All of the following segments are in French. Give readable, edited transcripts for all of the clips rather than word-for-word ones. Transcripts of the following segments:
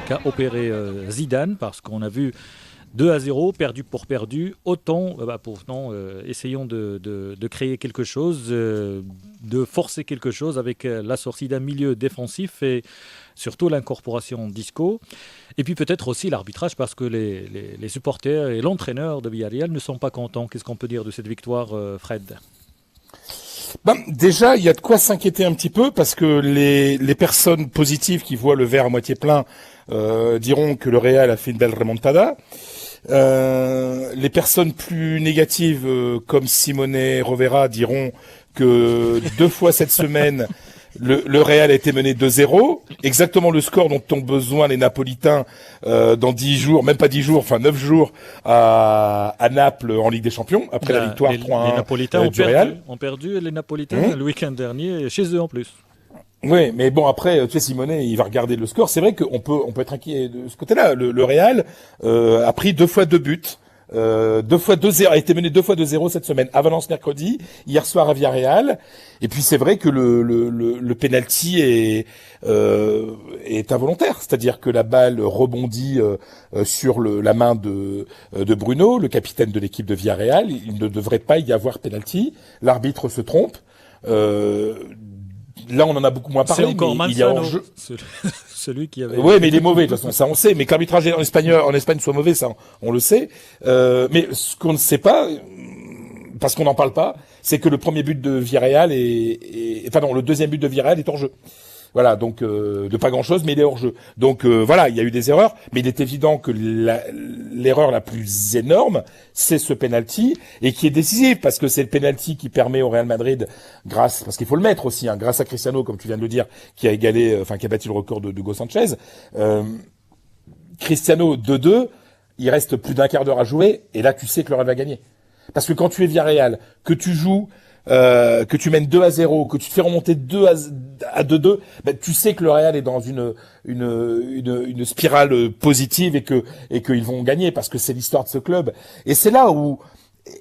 qu'a opéré Zidane, parce qu'on a vu 2-0, perdu pour perdu. Autant, essayons de créer quelque chose, de forcer quelque chose avec la sortie d'un milieu défensif et surtout l'incorporation d'Isco. Et puis peut-être aussi l'arbitrage, parce que les supporters et l'entraîneur de Villarreal ne sont pas contents. Qu'est-ce qu'on peut dire de cette victoire, Fred? Déjà, il y a de quoi s'inquiéter un petit peu, parce que les personnes positives qui voient le verre à moitié plein diront que le Real a fait une belle remontada. Les personnes plus négatives, comme Simone Rovera, diront que 2 fois cette semaine, le Real a été mené 2-0, exactement le score dont ont besoin les Napolitains dans 10 jours, même pas 10 jours, enfin 9 jours à Naples en Ligue des Champions, après la victoire 3-1 les Napolitains du Real. ont perdu les Napolitains le week-end dernier, chez eux en plus. Oui, mais bon, après, tu sais, Simone, il va regarder le score. C'est vrai qu'on peut être inquiet de ce côté-là. Le Real a pris 2 fois 2 buts. 2 fois 2-0, a été mené 2 fois 2-0 cette semaine à Valence mercredi, hier soir à Villarreal. Et puis c'est vrai que le penalty est involontaire, c'est-à-dire que la balle rebondit sur la main de Bruno, le capitaine de l'équipe de Villarreal. Il ne devrait pas y avoir penalty. L'arbitre se trompe. Là, on en a beaucoup moins parlé. C'est encore mais il y a Manzano, celui qui avait... Oui, mais il est mauvais, de toute façon, ça on sait. Mais que l'arbitrage en Espagne soit mauvais, ça on le sait. Mais ce qu'on ne sait pas, parce qu'on n'en parle pas, c'est que le premier but de Villarreal le deuxième but de Villarreal est hors jeu. Voilà, donc de pas grand-chose, mais il est hors jeu. Donc voilà, il y a eu des erreurs, mais il est évident que l'erreur la plus énorme, c'est ce penalty, et qui est décisif, parce que c'est le penalty qui permet au Real Madrid, parce qu'il faut le mettre aussi, grâce à Cristiano, comme tu viens de le dire, qui a battu le record de Hugo Sanchez. Cristiano 2-2, il reste plus d'1 quart d'heure à jouer, et là tu sais que le Real va gagner. Parce que quand tu es Villarreal, que tu joues que tu mènes 2-0, que tu te fais remonter 2-2, tu sais que le Real est dans une spirale positive et qu'ils vont gagner, parce que c'est l'histoire de ce club. Et c'est là où,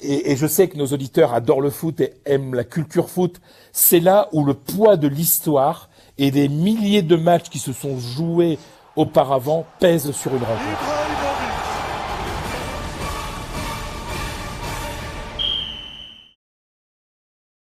et je sais que nos auditeurs adorent le foot et aiment la culture foot, c'est là où le poids de l'histoire et des milliers de matchs qui se sont joués auparavant pèse sur une rencontre.